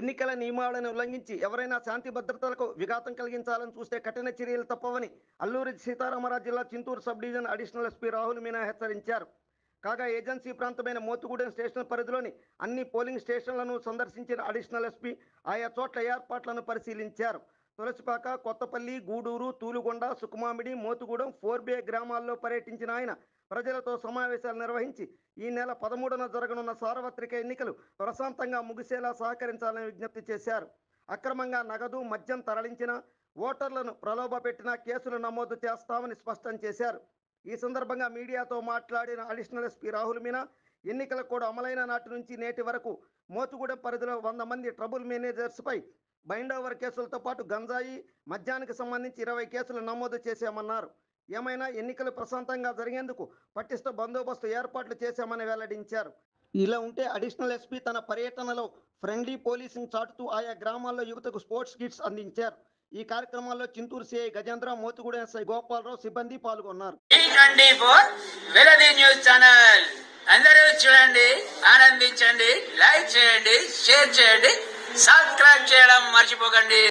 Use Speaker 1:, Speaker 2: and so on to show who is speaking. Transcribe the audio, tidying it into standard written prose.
Speaker 1: ఎన్నికల నియమావళిని ఉల్లంఘించి ఎవరైనా శాంతి భద్రతలకు విఘాతం కలిగించాలని చూస్తే కఠిన చర్యలు తప్పవని అల్లూరి సీతారామరాజు జిల్లా Chintur sub division additional SP Rahul Meena హెచ్చరించారు. కాగా ఏజెన్సీ ప్రాంతమైన మోతుగూడెం స్టేషన్ పరిధిలోని అన్ని పోలింగ్ స్టేషన్లను సందర్శించిన అడిషనల్ ఎస్పీ ఆయా చోట్ల ఏర్పాట్లను పరిశీలించారు. తులసిపాక, కొత్తపల్లి, గూడూరు, తూలుగొండ, సుకుమామిడి, మోతుగూడెం, 4B గ్రామాల్లో పర్యటించిన ఆయన ప్రజలతో సమావేశాలు నిర్వహించి ఈ నెల 13న జరగనున్న సార్వత్రిక ఎన్నికలు ప్రశాంతంగా ముగిసేలా సహకరించాలని విజ్ఞప్తి చేశారు. అక్రమంగా నగదు, మద్యం తరలించిన, ఓటర్లను ప్రలోభపెట్టిన కేసులు నమోదు చేస్తామని స్పష్టం చేశారు. ఈ సందర్భంగా మీడియాతో మాట్లాడిన అడిషనల్ ఎస్పీ రాహుల్ మీనా ఎన్నికల కోడ్ అమలైన నాటి నుంచి నేటి వరకు మోతుగూడెం పరిధిలో 100 మంది ట్రబుల్ మేనేజర్స్పై బైండ్ ఓవర్ కేసులతో పాటు గంజాయి, మద్యానికి సంబంధించి 20 కేసులు నమోదు చేశామన్నారు. ఏమైనా ఎన్నికలు ప్రశాంతంగా జరిగేందుకు పటిష్ట బందోబస్తు ఏర్పాట్లు చేశామని వెల్లడించారు. ఇలా ఉంటే అడిషనల్ ఎస్పీ తన పర్యటనలో ఫ్రెండ్లీ పోలీసింగ్ చాటుతూ ఆయా గ్రామాల్లో యువతకు స్పోర్ట్స్ కిట్స్ అందించారు. ఈ కార్యక్రమాల్లో చింతూరు సిఐ గజేంద్ర, మోతుగూడెం ఎస్ఐ గోపాలరావు సిబ్బంది పాల్గొన్నారు.
Speaker 2: అందరూ చూడండి, ఆనందించండి, లైక్ చేయండి, షేర్ చేయండి, సబ్స్క్రైబ్ చేయడం మర్చిపోకండి.